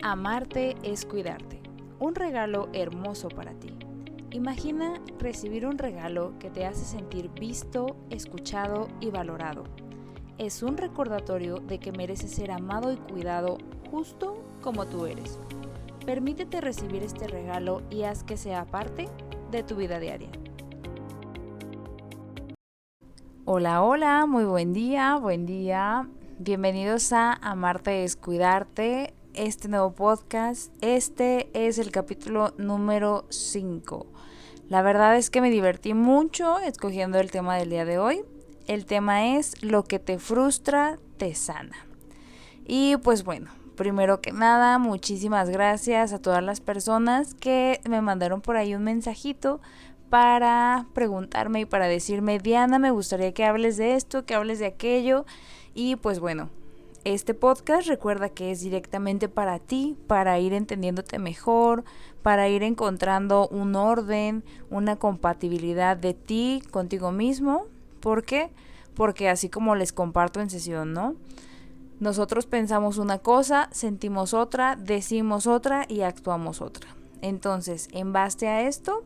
Amarte es cuidarte. Un regalo hermoso para ti. Imagina recibir un regalo que te hace sentir visto, escuchado y valorado. Es un recordatorio de que mereces ser amado y cuidado justo como tú eres. Permítete recibir este regalo y haz que sea parte de tu vida diaria. Hola, muy buen día. Bienvenidos a Amarte es cuidarte, este nuevo podcast. Este es el capítulo número 5. La verdad es que me divertí mucho escogiendo el tema del día de hoy. El tema es lo que te frustra, te sana. Y pues bueno, primero que nada, muchísimas gracias a todas las personas que me mandaron por ahí un mensajito para preguntarme y para decirme: Diana, me gustaría que hables de esto, que hables de aquello. Y pues bueno, este podcast recuerda que es directamente para ti, para ir entendiéndote mejor, para ir encontrando un orden, una compatibilidad de ti contigo mismo. ¿Por qué? Porque así como les comparto en sesión, ¿no? Nosotros pensamos una cosa, sentimos otra, decimos otra y actuamos otra. Entonces, en base a esto,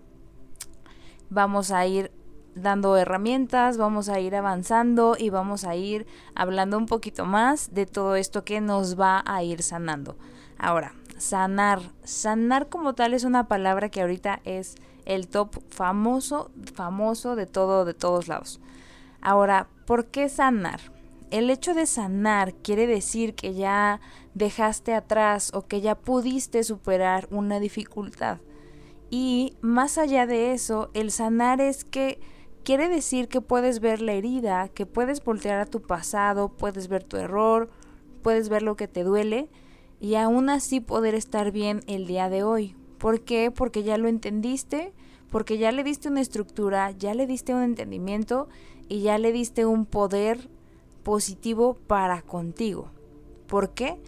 vamos a ir dando herramientas, vamos a ir avanzando y vamos a ir hablando un poquito más de todo esto que nos va a ir sanando. Ahora, sanar como tal es una palabra que ahorita es el top famoso de todos lados. Ahora, ¿por qué sanar? El hecho de sanar quiere decir que ya dejaste atrás o que ya pudiste superar una dificultad. Y más allá de eso, el sanar es que quiere decir que puedes ver la herida, que puedes voltear a tu pasado, puedes ver tu error, puedes ver lo que te duele y aún así poder estar bien el día de hoy. ¿Por qué? Porque ya lo entendiste, porque ya le diste una estructura, ya le diste un entendimiento y ya le diste un poder positivo para contigo. ¿Por qué?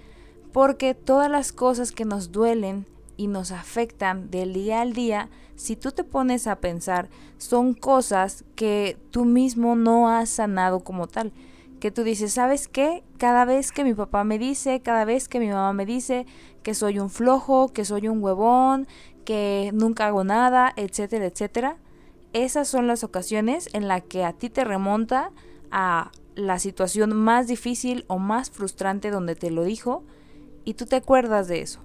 Porque todas las cosas que nos duelen y nos afectan del día al día, si tú te pones a pensar, son cosas que tú mismo no has sanado como tal. Que tú dices, ¿sabes qué? Cada vez que mi papá me dice, cada vez que mi mamá me dice que soy un flojo, que soy un huevón, que nunca hago nada, etcétera, etcétera. Esas son las ocasiones en las que a ti te remonta a la situación más difícil o más frustrante donde te lo dijo y tú te acuerdas de eso.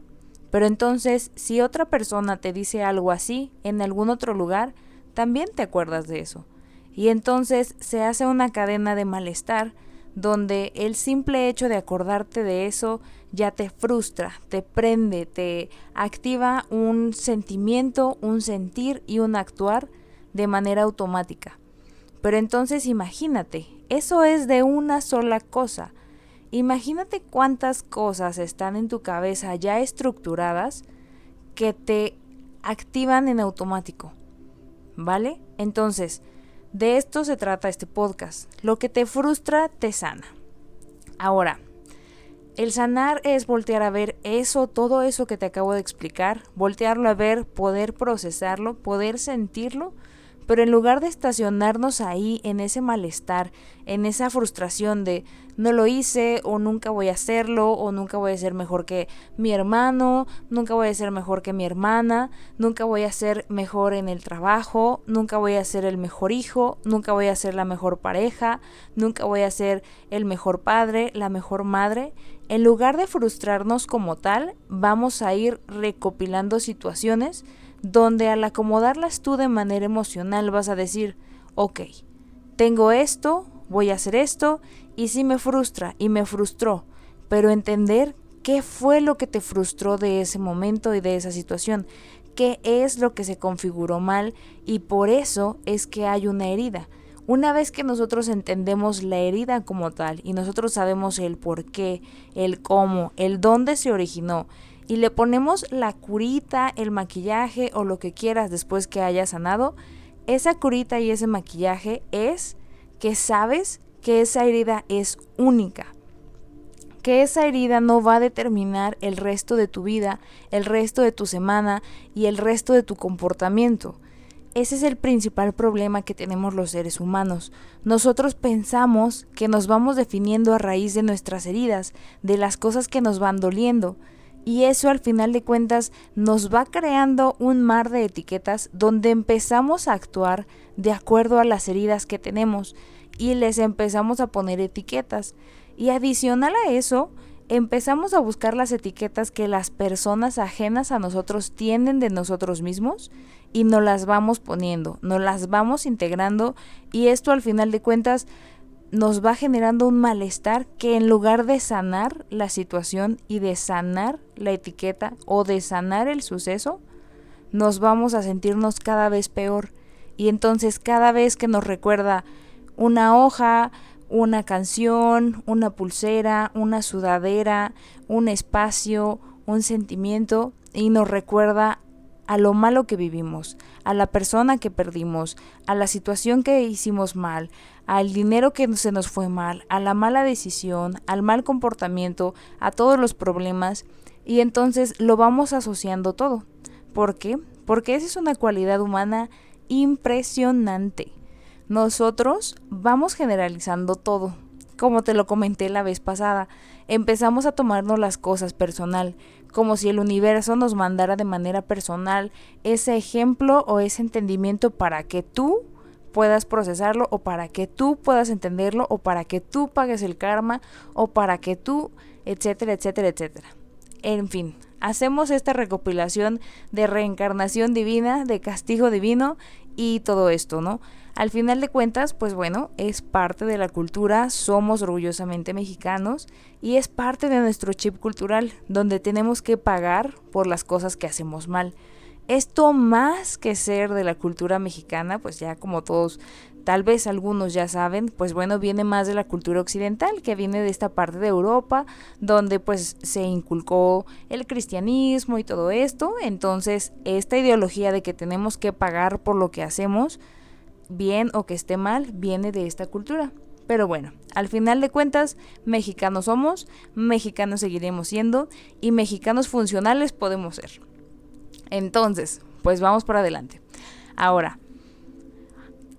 Pero entonces, si otra persona te dice algo así en algún otro lugar, también te acuerdas de eso. Y entonces se hace una cadena de malestar donde el simple hecho de acordarte de eso ya te frustra, te prende, te activa un sentimiento, un sentir y un actuar de manera automática. Pero entonces imagínate, eso es de una sola cosa. Imagínate cuántas cosas están en tu cabeza ya estructuradas que te activan en automático, ¿vale? Entonces, de esto se trata este podcast. Lo que te frustra, te sana. Ahora, el sanar es voltear a ver eso, todo eso que te acabo de explicar, voltearlo a ver, poder procesarlo, poder sentirlo, pero en lugar de estacionarnos ahí en ese malestar, en esa frustración de no lo hice o nunca voy a hacerlo o nunca voy a ser mejor que mi hermano, nunca voy a ser mejor que mi hermana, nunca voy a ser mejor en el trabajo, nunca voy a ser el mejor hijo, nunca voy a ser la mejor pareja, nunca voy a ser el mejor padre, la mejor madre. En lugar de frustrarnos como tal, vamos a ir recopilando situaciones donde al acomodarlas tú de manera emocional vas a decir, ok, tengo esto, voy a hacer esto, y sí me frustra y me frustró, pero entender qué fue lo que te frustró de ese momento y de esa situación, qué es lo que se configuró mal y por eso es que hay una herida. Una vez que nosotros entendemos la herida como tal y nosotros sabemos el por qué, el cómo, el dónde se originó, y le ponemos la curita, el maquillaje o lo que quieras después que haya sanado, esa curita y ese maquillaje es que sabes que esa herida es única, que esa herida no va a determinar el resto de tu vida, el resto de tu semana y el resto de tu comportamiento. Ese es el principal problema que tenemos los seres humanos. Nosotros pensamos que nos vamos definiendo a raíz de nuestras heridas, de las cosas que nos van doliendo. Y eso al final de cuentas nos va creando un mar de etiquetas donde empezamos a actuar de acuerdo a las heridas que tenemos y les empezamos a poner etiquetas. Y adicional a eso, empezamos a buscar las etiquetas que las personas ajenas a nosotros tienen de nosotros mismos y nos las vamos poniendo, nos las vamos integrando, y esto al final de cuentas nos va generando un malestar que en lugar de sanar la situación y de sanar la etiqueta o de sanar el suceso, nos vamos a sentirnos cada vez peor. Y entonces cada vez que nos recuerda una hoja, una canción, una pulsera, una sudadera, un espacio, un sentimiento, y nos recuerda a lo malo que vivimos, a la persona que perdimos, a la situación que hicimos mal, al dinero que se nos fue mal, a la mala decisión, al mal comportamiento, a todos los problemas, y entonces lo vamos asociando todo. ¿Por qué? Porque esa es una cualidad humana impresionante. Nosotros vamos generalizando todo. Como te lo comenté la vez pasada, empezamos a tomarnos las cosas personal, como si el universo nos mandara de manera personal ese ejemplo o ese entendimiento para que tú puedas procesarlo, o para que tú puedas entenderlo, o para que tú pagues el karma, o para que tú, etcétera, etcétera, etcétera. En fin, hacemos esta recopilación de reencarnación divina, de castigo divino y todo esto, ¿no? Al final de cuentas, pues bueno, es parte de la cultura, somos orgullosamente mexicanos y es parte de nuestro chip cultural, donde tenemos que pagar por las cosas que hacemos mal. Esto, más que ser de la cultura mexicana, pues ya como todos, tal vez algunos ya saben, pues bueno, viene más de la cultura occidental, que viene de esta parte de Europa, donde pues se inculcó el cristianismo y todo esto. Entonces, esta ideología de que tenemos que pagar por lo que hacemos, bien o que esté mal, viene de esta cultura. Pero bueno, al final de cuentas, mexicanos somos, mexicanos seguiremos siendo, y mexicanos funcionales podemos ser. Entonces, pues vamos para adelante. Ahora,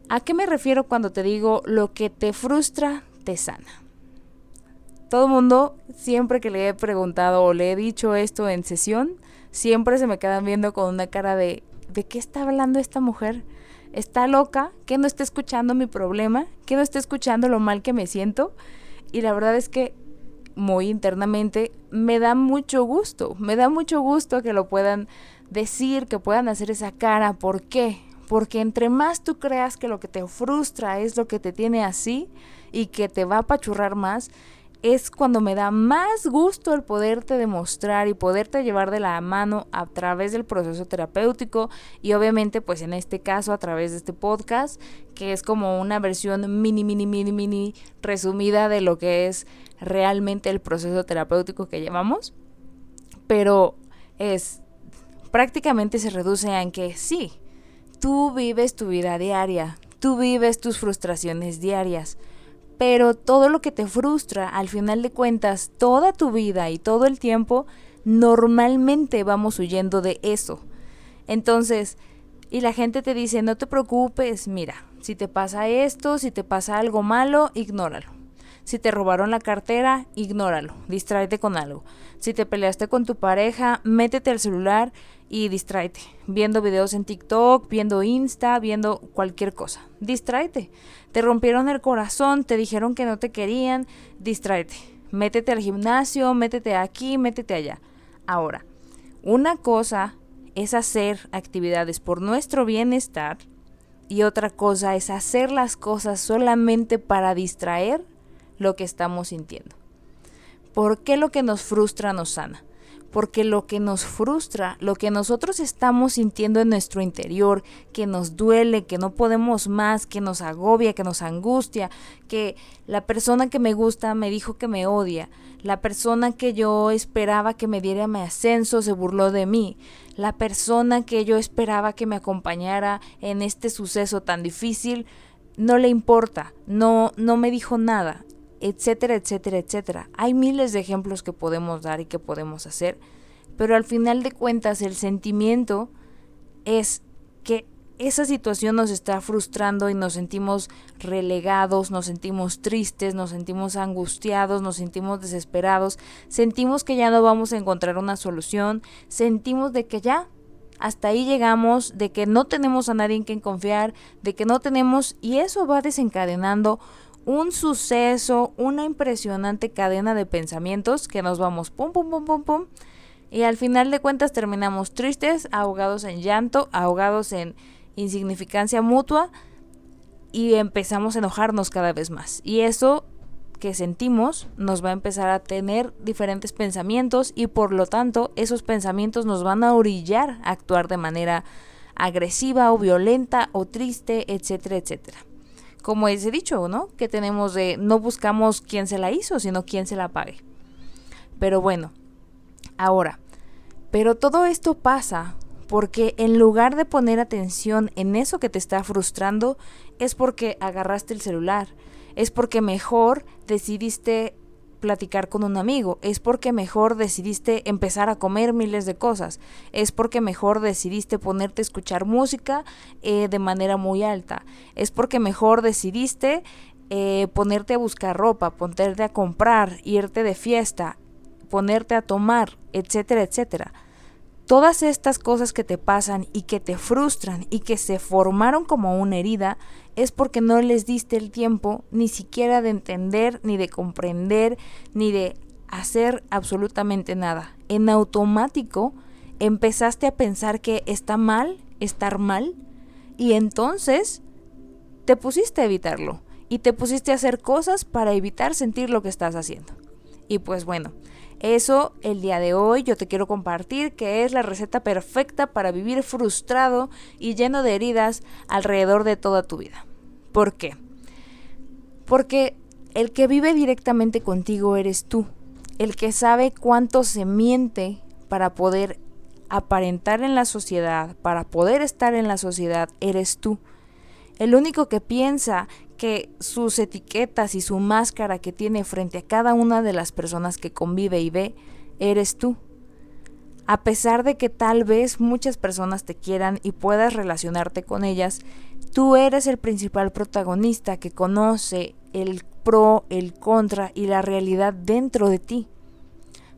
¿a qué me refiero cuando te digo lo que te frustra te sana? Todo el mundo, siempre que le he preguntado o le he dicho esto en sesión, siempre se me quedan viendo con una cara ¿de qué está hablando esta mujer? ¿Está loca? ¿Que no está escuchando mi problema? ¿Que no está escuchando lo mal que me siento? Y la verdad es que muy internamente me da mucho gusto que lo puedan decir, que puedan hacer esa cara. ¿Por qué? Porque entre más tú creas que lo que te frustra es lo que te tiene así y que te va a apachurrar más, es cuando me da más gusto el poderte demostrar y poderte llevar de la mano a través del proceso terapéutico, y obviamente pues en este caso a través de este podcast, que es como una versión mini resumida de lo que es realmente el proceso terapéutico que llevamos. Pero prácticamente se reduce a que sí, tú vives tu vida diaria, tú vives tus frustraciones diarias, pero todo lo que te frustra, al final de cuentas, toda tu vida y todo el tiempo, normalmente vamos huyendo de eso. Entonces, y la gente te dice, no te preocupes, mira, si te pasa esto, si te pasa algo malo, ignóralo. Si te robaron la cartera, ignóralo, distráete con algo. Si te peleaste con tu pareja, métete al celular y distráete, viendo videos en TikTok, viendo Insta, viendo cualquier cosa. Distráete. Te rompieron el corazón, te dijeron que no te querían, distráete. Métete al gimnasio, métete aquí, métete allá. Ahora, una cosa es hacer actividades por nuestro bienestar y otra cosa es hacer las cosas solamente para distraer lo que estamos sintiendo. ¿Por qué lo que nos frustra nos sana? Porque lo que nos frustra, lo que nosotros estamos sintiendo en nuestro interior, que nos duele, que no podemos más, que nos agobia, que nos angustia, que la persona que me gusta me dijo que me odia, la persona que yo esperaba que me diera mi ascenso se burló de mí, la persona que yo esperaba que me acompañara en este suceso tan difícil no le importa, no me dijo nada, etcétera, etcétera, etcétera. Hay miles de ejemplos que podemos dar y que podemos hacer, pero al final de cuentas el sentimiento es que esa situación nos está frustrando y nos sentimos relegados, nos sentimos tristes, nos sentimos angustiados, nos sentimos desesperados, sentimos que ya no vamos a encontrar una solución, sentimos de que ya hasta ahí llegamos, de que no tenemos a nadie en quien confiar, de que no tenemos, y eso va desencadenando un suceso, una impresionante cadena de pensamientos que nos vamos pum, pum, pum, pum, pum, y al final de cuentas terminamos tristes, ahogados en llanto, ahogados en insignificancia mutua, y empezamos a enojarnos cada vez más. Y eso que sentimos nos va a empezar a tener diferentes pensamientos, y por lo tanto esos pensamientos nos van a orillar a actuar de manera agresiva o violenta o triste, etcétera, etcétera. Como ese dicho, ¿no? Que tenemos de no buscamos quién se la hizo, sino quién se la pague. Pero bueno, ahora, pero todo esto pasa porque en lugar de poner atención en eso que te está frustrando, es porque agarraste el celular, es porque mejor decidiste platicar con un amigo, es porque mejor decidiste empezar a comer miles de cosas, es porque mejor decidiste ponerte a escuchar música de manera muy alta, es porque mejor decidiste ponerte a buscar ropa, ponerte a comprar, irte de fiesta, ponerte a tomar, etcétera, etcétera. Todas estas cosas que te pasan y que te frustran y que se formaron como una herida es porque no les diste el tiempo ni siquiera de entender, ni de comprender, ni de hacer absolutamente nada. En automático empezaste a pensar que está mal estar mal, y entonces te pusiste a evitarlo y te pusiste a hacer cosas para evitar sentir lo que estás haciendo. Y pues bueno, eso el día de hoy yo te quiero compartir, que es la receta perfecta para vivir frustrado y lleno de heridas alrededor de toda tu vida. ¿Por qué? Porque el que vive directamente contigo eres tú. El que sabe cuánto se miente para poder aparentar en la sociedad, para poder estar en la sociedad, eres tú. El único que piensa que sus etiquetas y su máscara que tiene frente a cada una de las personas que convive y ve, eres tú. A pesar de que tal vez muchas personas te quieran y puedas relacionarte con ellas, tú eres el principal protagonista que conoce el pro, el contra y la realidad dentro de ti.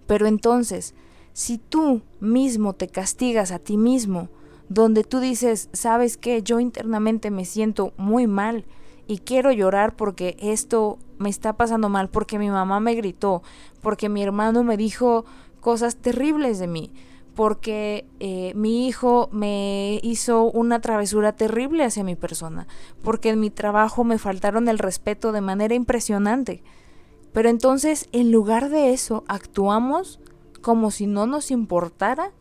Pero entonces, si tú mismo te castigas a ti mismo, donde tú dices, ¿sabes qué? Yo internamente me siento muy mal y quiero llorar porque esto me está pasando mal, porque mi mamá me gritó, porque mi hermano me dijo cosas terribles de mí, porque mi hijo me hizo una travesura terrible hacia mi persona, porque en mi trabajo me faltaron el respeto de manera impresionante. Pero entonces, en lugar de eso, actuamos como si no nos importara,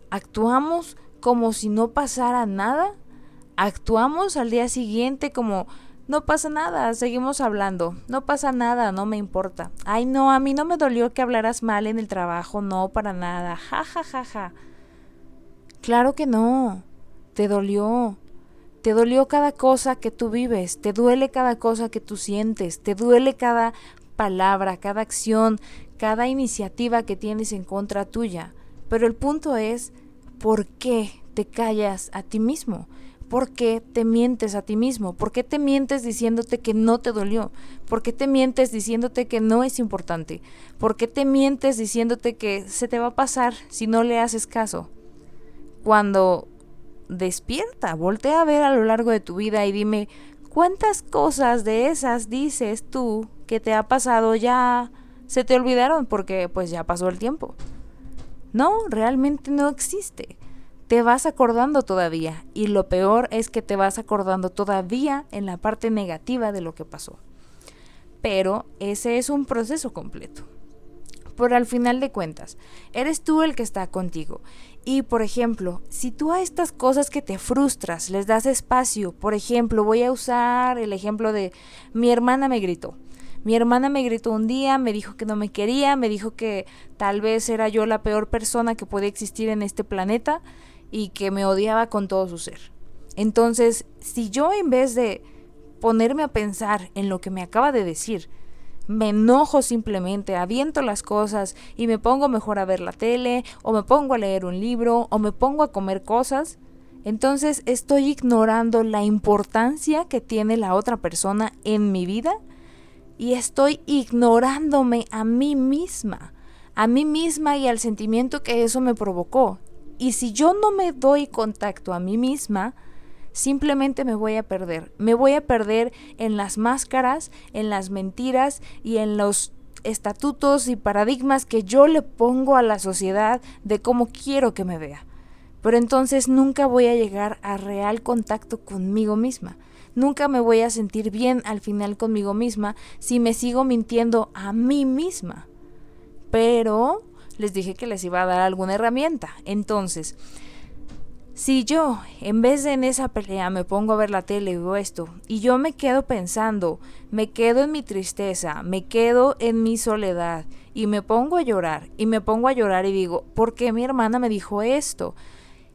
actuamos como si no pasara nada, actuamos al día siguiente como no pasa nada, seguimos hablando, no pasa nada, no me importa. Ay no, a mí no me dolió que hablaras mal en el trabajo, no, para nada, ja, ja, ja, ja. Claro que no, te dolió cada cosa que tú vives, te duele cada cosa que tú sientes, te duele cada palabra, cada acción, cada iniciativa que tienes en contra tuya. Pero el punto es, ¿por qué te callas a ti mismo? ¿Por qué te mientes a ti mismo? ¿Por qué te mientes diciéndote que no te dolió? ¿Por qué te mientes diciéndote que no es importante? ¿Por qué te mientes diciéndote que se te va a pasar si no le haces caso? Cuando despierta, voltea a ver a lo largo de tu vida y dime, ¿cuántas cosas de esas dices tú que te ha pasado ya se te olvidaron porque pues ya pasó el tiempo? No, realmente no existe. Te vas acordando todavía, y lo peor es que te vas acordando todavía en la parte negativa de lo que pasó. Pero ese es un proceso completo. Pero al final de cuentas, eres tú el que está contigo. Y por ejemplo, si tú a estas cosas que te frustras les das espacio, por ejemplo, voy a usar el ejemplo de mi hermana me gritó. Mi hermana me gritó un día, me dijo que no me quería, me dijo que tal vez era yo la peor persona que podía existir en este planeta y que me odiaba con todo su ser. Entonces, si yo en vez de ponerme a pensar en lo que me acaba de decir, me enojo simplemente, aviento las cosas y me pongo mejor a ver la tele, o me pongo a leer un libro, o me pongo a comer cosas, Entonces estoy ignorando la importancia que tiene la otra persona en mi vida y estoy ignorándome a mí misma y al sentimiento que eso me provocó. Y si yo no me doy contacto a mí misma, simplemente me voy a perder. Me voy a perder en las máscaras, en las mentiras y en los estatutos y paradigmas que yo le pongo a la sociedad de cómo quiero que me vea. Pero entonces nunca voy a llegar a real contacto conmigo misma. Nunca me voy a sentir bien al final conmigo misma si me sigo mintiendo a mí misma. Pero les dije que les iba a dar alguna herramienta. Entonces, si yo en vez de en esa pelea me pongo a ver la tele y veo esto, y yo me quedo pensando, me quedo en mi tristeza, me quedo en mi soledad, y me pongo a llorar, y digo, ¿por qué mi hermana me dijo esto?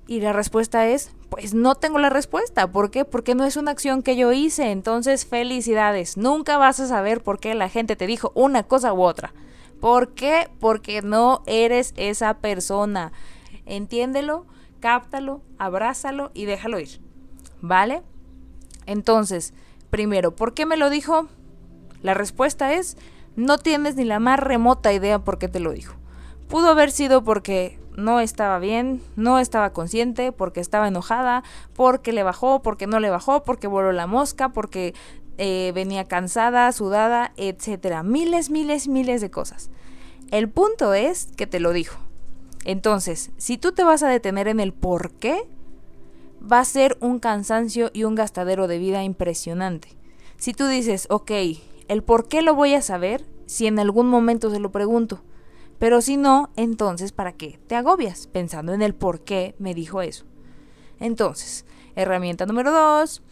Y la respuesta es, pues no tengo la respuesta. ¿Por qué? Porque no es una acción que yo hice. Entonces, felicidades. Nunca vas a saber por qué la gente te dijo una cosa u otra. ¿Por qué? Porque no eres esa persona. Entiéndelo, cáptalo, abrázalo y déjalo ir. ¿Vale? Entonces, primero, ¿por qué me lo dijo? La respuesta es, no tienes ni la más remota idea por qué te lo dijo. Pudo haber sido porque no estaba bien, no estaba consciente, porque estaba enojada, porque le bajó, porque no le bajó, porque voló la mosca, porque venía cansada, sudada, etcétera. Miles de cosas. El punto es que te lo dijo. Entonces, si tú te vas a detener en el por qué, va a ser un cansancio y un gastadero de vida impresionante. Si tú dices, ok, el por qué lo voy a saber si en algún momento se lo pregunto. Pero si no, entonces ¿para qué te agobias pensando en el por qué me dijo eso? Entonces, herramienta número 2.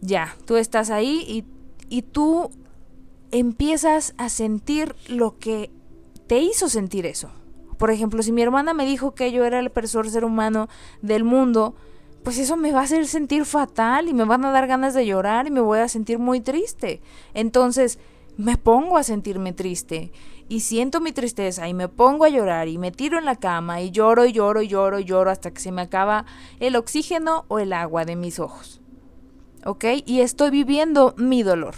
Ya, tú estás ahí y tú empiezas a sentir lo que te hizo sentir eso. Por ejemplo, si mi hermana me dijo que yo era el peor ser humano del mundo, pues eso me va a hacer sentir fatal y me van a dar ganas de llorar y me voy a sentir muy triste. Entonces, me pongo a sentirme triste y siento mi tristeza y me pongo a llorar y me tiro en la cama y lloro hasta que se me acaba el oxígeno o el agua de mis ojos. ¿Ok? Y estoy viviendo mi dolor.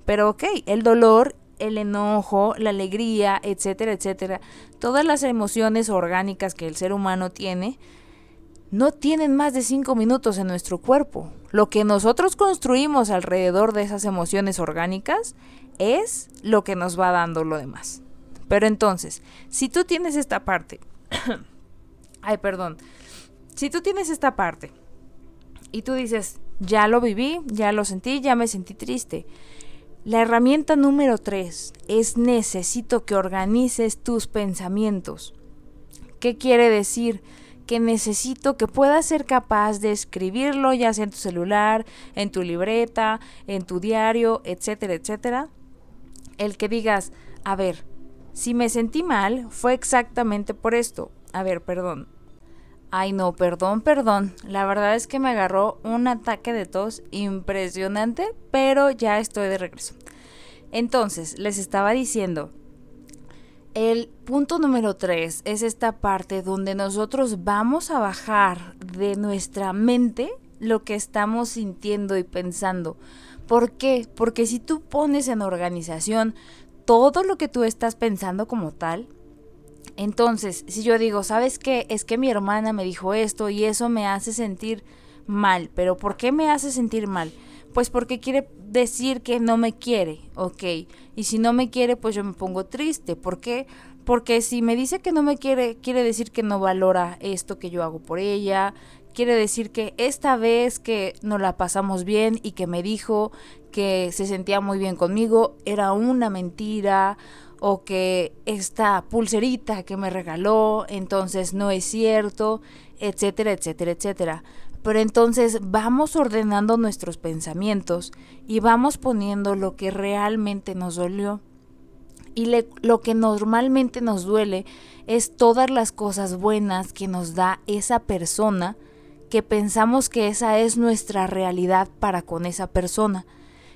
Pero ok, el dolor, el enojo, la alegría, etcétera, todas las emociones orgánicas que el ser humano tiene, no tienen más de 5 minutos en nuestro cuerpo. Lo que nosotros construimos alrededor de esas emociones orgánicas es lo que nos va dando lo demás. Pero entonces, si tú tienes esta parte, si tú tienes esta parte y tú dices, ya lo viví, ya lo sentí, ya me sentí triste. La herramienta número 3 es necesito que organices tus pensamientos. ¿Qué quiere decir? Que necesito que puedas ser capaz de escribirlo, ya sea en tu celular, en tu libreta, en tu diario, etcétera. El que digas, a ver, si me sentí mal, fue exactamente por esto. A ver, perdón. Ay, no, perdón. La verdad es que me agarró un ataque de tos impresionante, pero ya estoy de regreso. Entonces, les estaba diciendo, el punto número 3 es esta parte donde nosotros vamos a bajar de nuestra mente lo que estamos sintiendo y pensando. ¿Por qué? Porque si tú pones en organización todo lo que tú estás pensando como tal, entonces, si yo digo, ¿sabes qué? Es que mi hermana me dijo esto y eso me hace sentir mal. ¿Pero por qué me hace sentir mal? Pues porque quiere decir que no me quiere, ok. Y si no me quiere, pues yo me pongo triste. ¿Por qué? Porque si me dice que no me quiere, quiere decir que no valora esto que yo hago por ella. Quiere decir que esta vez que nos la pasamos bien y que me dijo que se sentía muy bien conmigo, era una mentira. O que esta pulserita que me regaló, entonces no es cierto, etcétera. Pero entonces vamos ordenando nuestros pensamientos y vamos poniendo lo que realmente nos dolió. Y lo que normalmente nos duele es todas las cosas buenas que nos da esa persona, que pensamos que esa es nuestra realidad para con esa persona.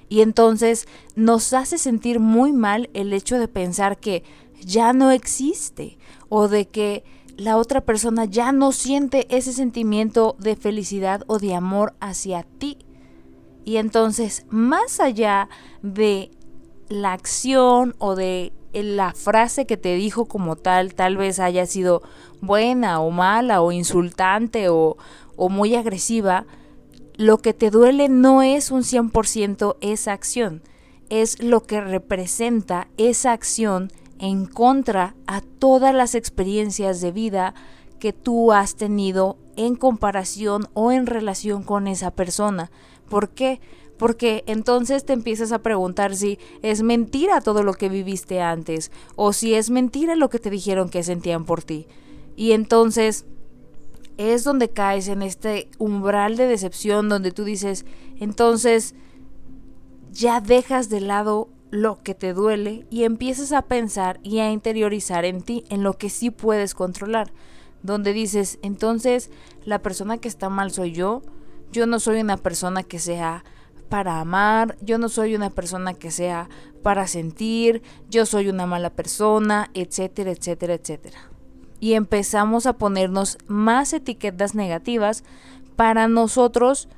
Y entonces nos hace sentir muy mal el hecho de pensar que ya no existe o de que la otra persona ya no siente ese sentimiento de felicidad o de amor hacia ti. Y entonces, más allá de la acción o de la frase que te dijo como tal vez haya sido buena o mala o insultante o muy agresiva, lo que te duele no es un 100% esa acción, es lo que representa esa acción en contra a todas las experiencias de vida que tú has tenido en comparación o en relación con esa persona. ¿Por qué? Porque entonces te empiezas a preguntar si es mentira todo lo que viviste antes o si es mentira lo que te dijeron que sentían por ti. Y entonces es donde caes en este umbral de decepción donde tú dices, entonces ya dejas de lado lo que te duele y empiezas a pensar y a interiorizar en ti, en lo que sí puedes controlar. Donde dices, entonces la persona que está mal soy yo no soy una persona que sea para amar, yo no soy una persona que sea para sentir, yo soy una mala persona, etcétera, etcétera, etcétera. Y empezamos a ponernos más etiquetas negativas para nosotros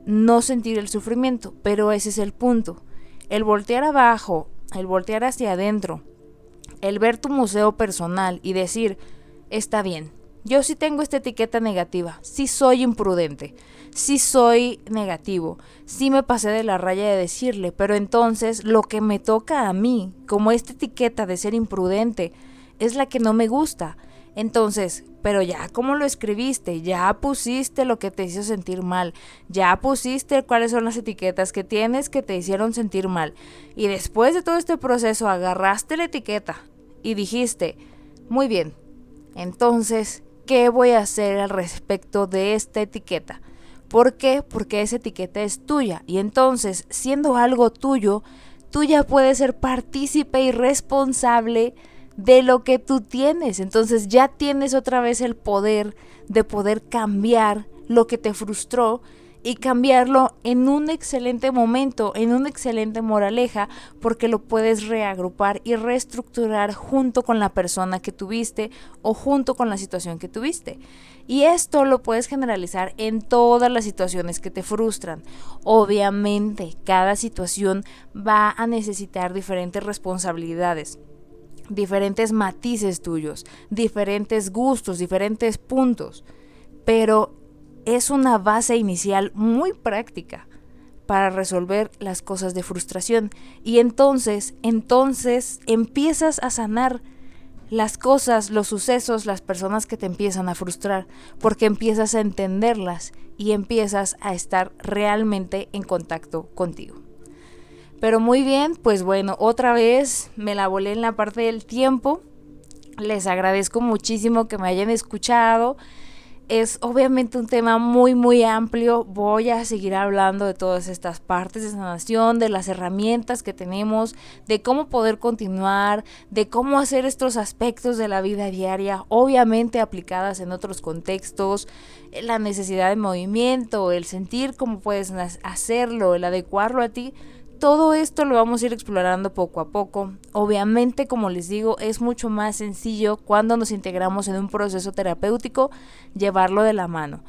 no sentir el sufrimiento, pero ese es el punto. El voltear abajo, el voltear hacia adentro, el ver tu museo personal y decir, está bien, yo sí tengo esta etiqueta negativa, sí soy imprudente, sí soy negativo, sí me pasé de la raya de decirle, pero entonces lo que me toca a mí, como esta etiqueta de ser imprudente, es la que no me gusta. Entonces, pero ya como lo escribiste, ya pusiste lo que te hizo sentir mal, ya pusiste cuáles son las etiquetas que tienes que te hicieron sentir mal. Y después de todo este proceso agarraste la etiqueta y dijiste, muy bien, entonces, ¿qué voy a hacer al respecto de esta etiqueta? ¿Por qué? Porque esa etiqueta es tuya y entonces, siendo algo tuyo, tú ya puedes ser partícipe y responsable de lo que tú tienes. Entonces ya tienes otra vez el poder de poder cambiar lo que te frustró y cambiarlo en un excelente momento, en una excelente moraleja, porque lo puedes reagrupar y reestructurar junto con la persona que tuviste o junto con la situación que tuviste. Y esto lo puedes generalizar en todas las situaciones que te frustran. Obviamente, cada situación va a necesitar diferentes responsabilidades, diferentes matices tuyos, diferentes gustos, diferentes puntos, pero es una base inicial muy práctica para resolver las cosas de frustración. Y entonces empiezas a sanar las cosas, los sucesos, las personas que te empiezan a frustrar, porque empiezas a entenderlas y empiezas a estar realmente en contacto contigo. Pero muy bien, pues bueno, otra vez me la volé en la parte del tiempo. Les agradezco muchísimo que me hayan escuchado. Es obviamente un tema muy muy amplio. Voy a seguir hablando de todas estas partes de sanación, de las herramientas que tenemos, de cómo poder continuar, de cómo hacer estos aspectos de la vida diaria, obviamente aplicadas en otros contextos, la necesidad de movimiento, el sentir cómo puedes hacerlo, el adecuarlo a ti. Todo esto lo vamos a ir explorando poco a poco. Obviamente, como les digo, es mucho más sencillo cuando nos integramos en un proceso terapéutico llevarlo de la mano.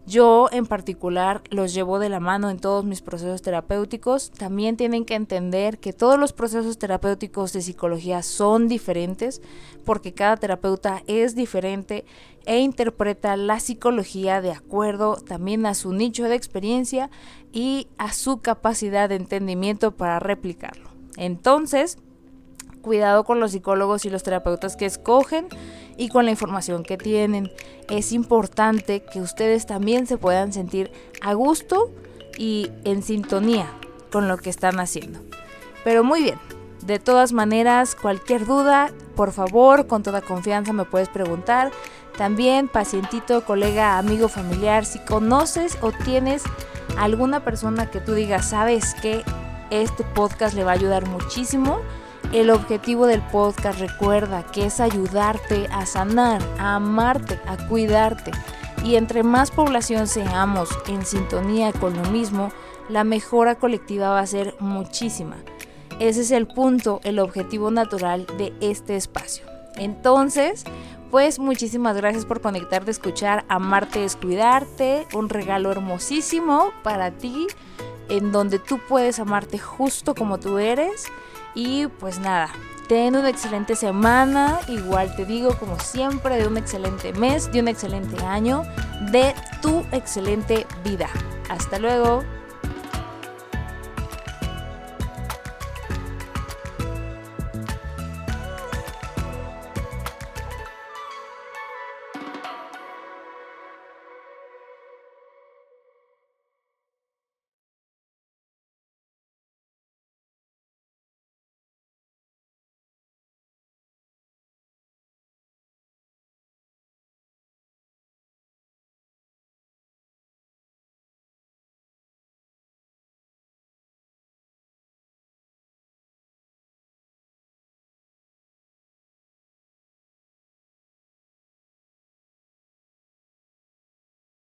Yo en particular los llevo de la mano en todos mis procesos terapéuticos. También tienen que entender que todos los procesos terapéuticos de psicología son diferentes porque cada terapeuta es diferente e interpreta la psicología de acuerdo también a su nicho de experiencia y a su capacidad de entendimiento para replicarlo. Entonces, cuidado con los psicólogos y los terapeutas que escogen y con la información que tienen. Es importante que ustedes también se puedan sentir a gusto y en sintonía con lo que están haciendo. Pero muy bien, de todas maneras, cualquier duda, por favor, con toda confianza me puedes preguntar. También, pacientito, colega, amigo, familiar, si conoces o tienes alguna persona que tú digas, ¿sabes qué? Este podcast le va a ayudar muchísimo. El objetivo del podcast, recuerda que es ayudarte a sanar, a amarte, a cuidarte. Y entre más población seamos en sintonía con lo mismo, la mejora colectiva va a ser muchísima. Ese es el punto, el objetivo natural de este espacio. Entonces, Pues muchísimas gracias por conectarte a escuchar Amarte es Cuidarte, un regalo hermosísimo para ti, en donde tú puedes amarte justo como tú eres. Y pues nada, ten una excelente semana, igual te digo como siempre, de un excelente mes, de un excelente año, de tu excelente vida. Hasta luego.